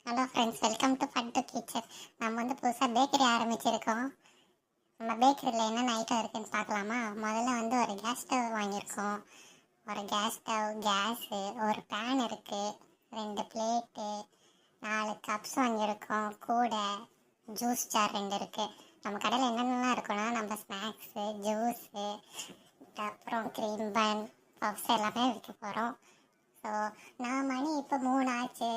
Hello friends, welcome to fun to kitchen. நம்ம வந்து புதுசாக பேக்கரி ஆரம்பிச்சிருக்கோம். நம்ம பேக்கரியில் என்னென்ன ஐட்டம் இருக்குதுன்னு பார்க்கலாமா? முதல்ல வந்து ஒரு கேஸ் ஸ்டவ் வாங்கியிருக்கோம். ஒரு கேஸ் ஸ்டவ், கேஸு, ஒரு பேன் இருக்குது, 2 பிளேட்டு, 4 கப்ஸ் வாங்கியிருக்கோம், கூடை, ஜூஸ் ஜார் 2 இருக்குது. நம்ம கடையில் என்னென்னலாம் இருக்குன்னா, நம்ம ஸ்நாக்ஸு, ஜூஸு, அப்புறம் க்ரீம் பன், பப்ஸ் எல்லாமே விற்க போகிறோம். ஸோ மணி இப்போ 3 ஆச்சு.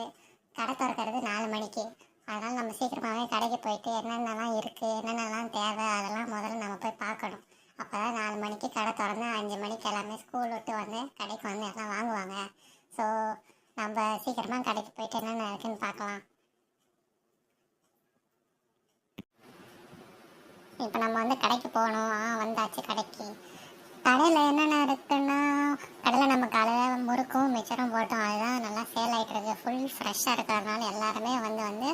கடை திறக்கிறது 4 மணிக்கு. அதனால் நம்ம சீக்கிரமாகவே கடைக்கு போயிட்டு என்னென்னலாம் இருக்குது, என்னென்னலாம் தேவை, அதெல்லாம் முதல்ல நம்ம போய் பார்க்கணும். அப்போ தான் 4 மணிக்கு கடை திறந்து 5 மணிக்கு எல்லாமே ஸ்கூல் விட்டு வந்து கடைக்கு வந்து எல்லாம் வாங்குவாங்க. ஸோ நம்ம சீக்கிரமாக கடைக்கு போயிட்டு என்னென்ன இருக்குதுன்னு பார்க்கலாம். இப்போ நம்ம வந்து கடைக்கு போகணும். வந்தாச்சு கடைக்கு. கடையில் என்னென்ன இருக்குன்னா, கடையில் நம்ம காலையில் முறுக்கும் மிச்சரும் போட்டோம். அதுதான் நல்லா சேல் ஆகிட்டு இருக்கு. ஃபுல் ஃப்ரெஷ்ஷாக இருக்கிறதுனால எல்லாருமே வந்து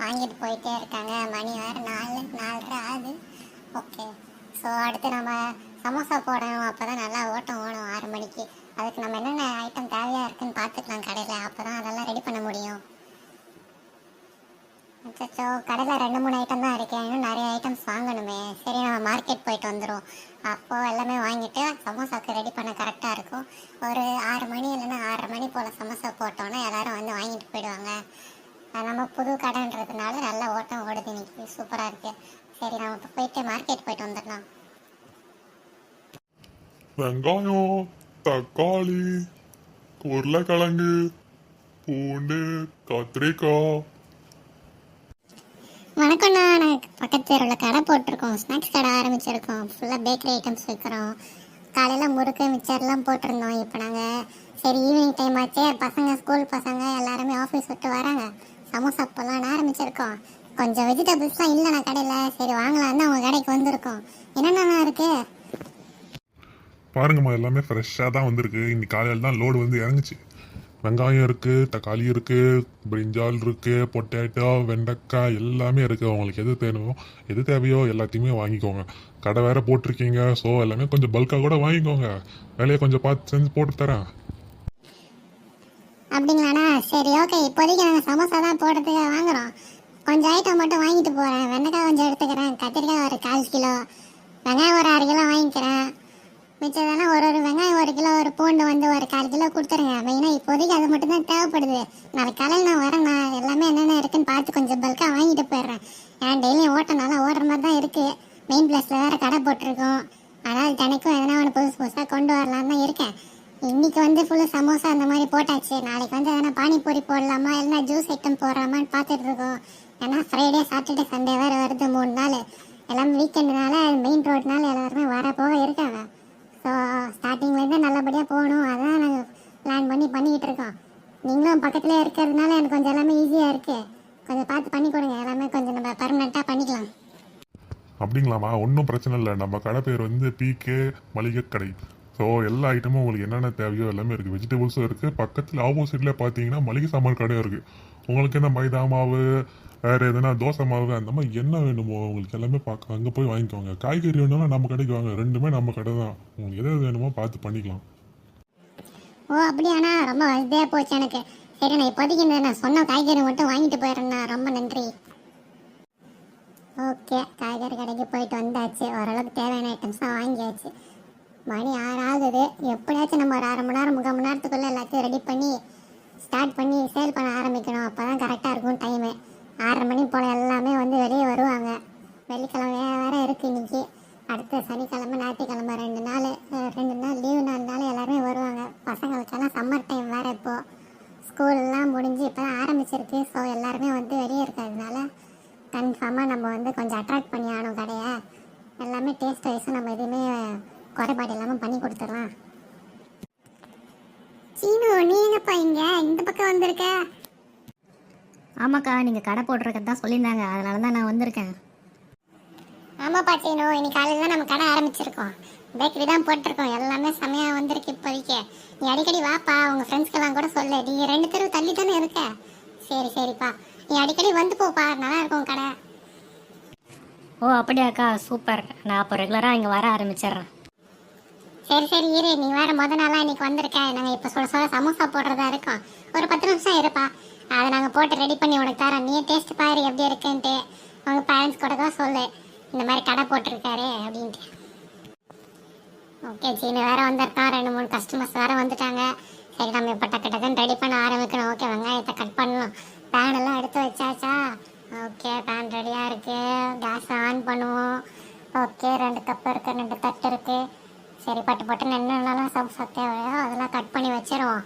வாங்கிட்டு போயிட்டே இருக்காங்க. மணி வேறு 4:30 ஆகுது. ஓகே, ஸோ அடுத்து நம்ம சமோசா போடணும். அப்போ தான் நல்லா ஓட்டம் ஓடும் 6 மணிக்கு. அதுக்கு நம்ம என்னென்ன ஐட்டம் தேவையாக இருக்குதுன்னு பார்த்துக்கலாம் கடையில். அப்போ தான் அதெல்லாம் ரெடி பண்ண முடியும். ஸோ கடையில் 2-3 ஐட்டம் தான் இருக்கேன். இன்னும் நிறைய ஐட்டம்ஸ் வாங்கணுமே. சரி, நம்ம மார்க்கெட் போயிட்டு வந்துடும். அப்போது எல்லாமே வாங்கிட்டு சமோசாவுக்கு ரெடி பண்ண கரெக்டாக இருக்கும். ஒரு 6 மணி இல்லைன்னா 6:30 மணி போல் சமோசா போட்டோன்னா எல்லோரும் வந்து வாங்கிட்டு போயிடுவாங்க. நம்ம புது கடைன்றதுனால நல்ல ஓட்டம் ஓடுது இன்னைக்கு. சூப்பராக இருக்குது. சரி, நம்ம இப்போ போயிட்டு மார்க்கெட் போயிட்டு வந்துடலாம். வெங்காயம், தக்காளி, உருளைக்கிழங்கு, பூண்டு, கத்திரிக்காய். வணக்கம்ண்ணா, நாங்கள் பக்கத்து தெருவில் கடை போட்டிருக்கோம். ஸ்நாக்ஸ் கடை ஆரம்பிச்சிருக்கோம். ஃபுல்லாக பேக்கரி ஐட்டம்ஸ் வைக்கிறோம். காலையில் முறுக்கு மிச்சர்லாம் போட்டிருந்தோம். இப்போ நாங்கள் சரி ஈவினிங் டைம் ஆச்சே, பசங்க ஸ்கூல் பசங்க எல்லாருமே ஆஃபீஸ் விட்டு வராங்க. சமோசா போடலான்னு ஆரம்பிச்சிருக்கோம். கொஞ்சம் வெஜிடபிள்ஸ்லாம் இல்லைண்ணா கடையில். சரி வாங்கலான்னு அவங்க கடைக்கு வந்திருக்கோம். என்னென்னா இருக்குது பாருங்கம்மா, எல்லாமே ஃப்ரெஷ்ஷாக தான் வந்திருக்கு. இன்னைக்கு காலையில் தான் லோடு வந்து இறங்குச்சு. வெங்காயம் இருக்குது, தக்காளி இருக்குது, பிரிஞ்சால் இருக்குது, பொட்டேட்டோ, வெண்டைக்காய் எல்லாமே இருக்குது. உங்களுக்கு எது தேவையோ எல்லாத்தையுமே வாங்கிக்கோங்க. கடை வேற போட்டிருக்கீங்க. ஸோ எல்லாமே கொஞ்சம் பல்காக கூட வாங்கிக்கோங்க. வேலையை கொஞ்சம் பார்த்து செஞ்சு போட்டு தரேன். அப்படிங்களாண்ணா? சரி, ஓகே. இப்போதைக்கு நாங்கள் சமோசா தான் போடுறதுக்கு வாங்குகிறோம். கொஞ்சம் ஐட்டம் மட்டும் வாங்கிட்டு போகிறேன். வெண்டைக்காய் கொஞ்சம் எடுத்துக்கிறேன், கத்திரிக்காய் ஒரு 1/4 கிலோ, வெங்காயம் ஒரு 1/2 கிலோ வாங்கிக்கிறேன். மிச்சதானா ஒரு வெங்காயம் 1 கிலோ, ஒரு பூண்டு வந்து ஒரு 1/4 கிலோ கொடுத்துருங்க. மெயினாக இப்போதைக்கு அது மட்டும் தான் தேவைப்படுது. நாளைக்கு காலையில் நான் வரேன். நான் எல்லாமே என்னென்ன இருக்குன்னு பார்த்து கொஞ்சம் பல்காக வாங்கிட்டு போயிடுறேன். ஏன் டெய்லியும் ஓட்டனால ஓடுற மாதிரி தான் இருக்குது. மெயின் பிளேஸில் வேறு கடை போட்டிருக்கோம். ஆனால் தினைக்கும் எதனா ஒன்று புதுசாக கொண்டு வரலான்னு தான் இருக்கேன். இன்றைக்கி வந்து ஃபுல்லு சமோசா அந்த மாதிரி போட்டாச்சு. நாளைக்கு வந்து எதனா பானிபூரி போடலாமா இல்லைனா ஜூஸ் ஐட்டம் போடுறாமான்னு பார்த்துட்டு இருக்கோம். ஏன்னா ஃப்ரைடே, சாட்டர்டே, சண்டே வேறு வருது. 3 நாள் எல்லாமே வீக்கெண்டுனால மெயின் ரோடுனால எல்லாருமே வர போக இருக்காங்க. ஸோ ஸ்டார்டிங்லேருந்து நல்லபடியாக போகணும். அதான் நாங்கள் பிளான் பண்ணிக்கிட்டு இருக்கோம். நீங்களும் பக்கத்துலேயே இருக்கிறதுனால எனக்கு கொஞ்சம் எல்லாமே ஈஸியாக இருக்குது. கொஞ்சம் பார்த்து பண்ணி கொடுங்க. எல்லாமே கொஞ்சம் நம்ம பர்மனெண்ட்டாக பண்ணிக்கலாம். அப்படிங்களாம்மா? ஒன்றும் பிரச்சனை இல்லை. நம்ம கடை பேர் வந்து பிகே மளிகை கடை. ஸோ எல்லா ஐட்டமும் உங்களுக்கு என்னென்ன தேவையோ எல்லாமே இருக்குது. வெஜிடபிள்ஸும் இருக்குது. பக்கத்தில் ஆப்போசிட்டில் பார்த்தீங்கன்னா மளிகை சாமான் கடையும் இருக்குது. உங்களுக்கு என்ன மைதா மாவு, வேறு எதுனா தோசை மாவு, அந்த மாதிரி என்ன வேணுமோ உங்களுக்கு எல்லாமே பார்க்க அங்கே போய் வாங்கிக்கோங்க. காய்கறி வேணும்னா நம்ம கடைக்கு வாங்க. ரெண்டுமே நம்ம கடை தான். உங்களுக்கு எது வேணுமோ பார்த்து பண்ணிக்கலாம். ஓ அப்படியாண்ணா, ரொம்ப வசதியாக போச்சு எனக்கு. சரி, நான் இப்போதைக்கு நான் சொன்ன காய்கறி மட்டும் வாங்கிட்டு போயிடுறேண்ணா. ரொம்ப நன்றி. ஓகே, காய்கறி கடைக்கு போயிட்டு வந்தாச்சு. ஓரளவுக்கு தேவையான ஐட்டம்ஸ் தான் வாங்கியாச்சு. மணி 6 ஆகுது. எப்படியாச்சும் நம்ம ஒரு 1/2 மணி நேரம் 3/4 மணி நேரத்துக்குள்ளே எல்லாத்தையும் ரெடி பண்ணி ஸ்டார்ட் பண்ணி சேல் பண்ண ஆரம்பிக்கணும். அப்போ தான் கரெக்டாக இருக்கும் டைமு. 6:30 மணி போல் எல்லாமே வந்து வெளியே வருவாங்க. வெள்ளிக்கிழமை வேறு இருக்குது இன்றைக்கி. அடுத்த சனிக்கிழமை, ஞாயிற்றுக்கிழமை 2 நாள் லீவு நாள்னால எல்லாருமே வருவாங்க. பசங்களுக்கெல்லாம் சம்மர் டைம் வேறு. இப்போது ஸ்கூல்லாம் முடிஞ்சு இப்போ தான் ஆரம்பிச்சிருக்கு. ஸோ எல்லாருமே வந்து வெளியே இருக்கிறதுனால கன்ஃபார்மாக நம்ம வந்து கொஞ்சம் அட்ராக்ட் பண்ணி ஆகணும் கடையை. எல்லாமே டேஸ்ட் வைஸும் நம்ம எதுவுமே குறைபாடு இல்லாமல் பண்ணி கொடுத்துடலாம். சீனு, நீ எங்கப்பா இங்கே இந்த பக்கம் வந்திருக்க? ஆமாக்கா, நீங்கள் கடை போட்டிருக்கிறது தான் சொல்லியிருந்தாங்க. அதனால தான் நான் வந்திருக்கேன். ஆமாப்பா சீனு, இன்னைக்கு காலையில் தான் நம்ம கடை ஆரம்பிச்சிருக்கோம். பேக்கரி தான் போட்டிருக்கோம். எல்லாமே செமையாக வந்திருக்கு இப்போதைக்கு. நீ அடிக்கடி வாப்பா, உங்கள் ஃப்ரெண்ட்ஸ்க்கெல்லாம் கூட சொல்லு. நீ 2 தெரு தள்ளி தானே இருக்க? சரிப்பா, நீ அடிக்கடி வந்து போப்பா, நல்லா இருக்கும் கடை. ஓ அப்படியாக்கா, சூப்பர். நான் அப்போ ரெகுலராக இங்கே வர ஆரம்பிச்சிடுறேன். சரி இரு. நீ வேறு நாளாக இன்னைக்கு வந்திருக்க. நாங்கள் இப்போ சொல்ல சமோசா போடுறதா இருக்கோம். ஒரு 10 நிமிஷம் இருப்பா. அதை நாங்கள் போட்டு ரெடி பண்ணி உனக்கு தரேன். நீயே டேஸ்ட் பாரு எப்படி இருக்குன்ட்டு. அவங்க பேரண்ட்ஸ் கூட தான் சொல்லு இந்த மாதிரி கடை போட்டிருக்காரு அப்படின்ட்டு. ஓகே சீனு வேற வந்திருக்கான், 2-3 கஸ்டமர்ஸ் வேற வந்துட்டாங்க. சரி நம்ம இப்போ டக்கு டக்குன்னு ரெடி பண்ண ஆரம்பிக்கணும். ஓகே வெங்காயத்தை கட் பண்ணணும். பேன் எல்லாம் எடுத்து வச்சாச்சா? ஓகே பேன் ரெடியாக இருக்கு. கேஸ் ஆன் பண்ணுவோம். ஓகே 2 கப் இருக்கு, 2 தட்டு இருக்கு. சரி பட்டு பட்டு என்னென்னலாம் சமைச்சா தேவையோ அதெல்லாம் கட் பண்ணி வச்சிருவோம்.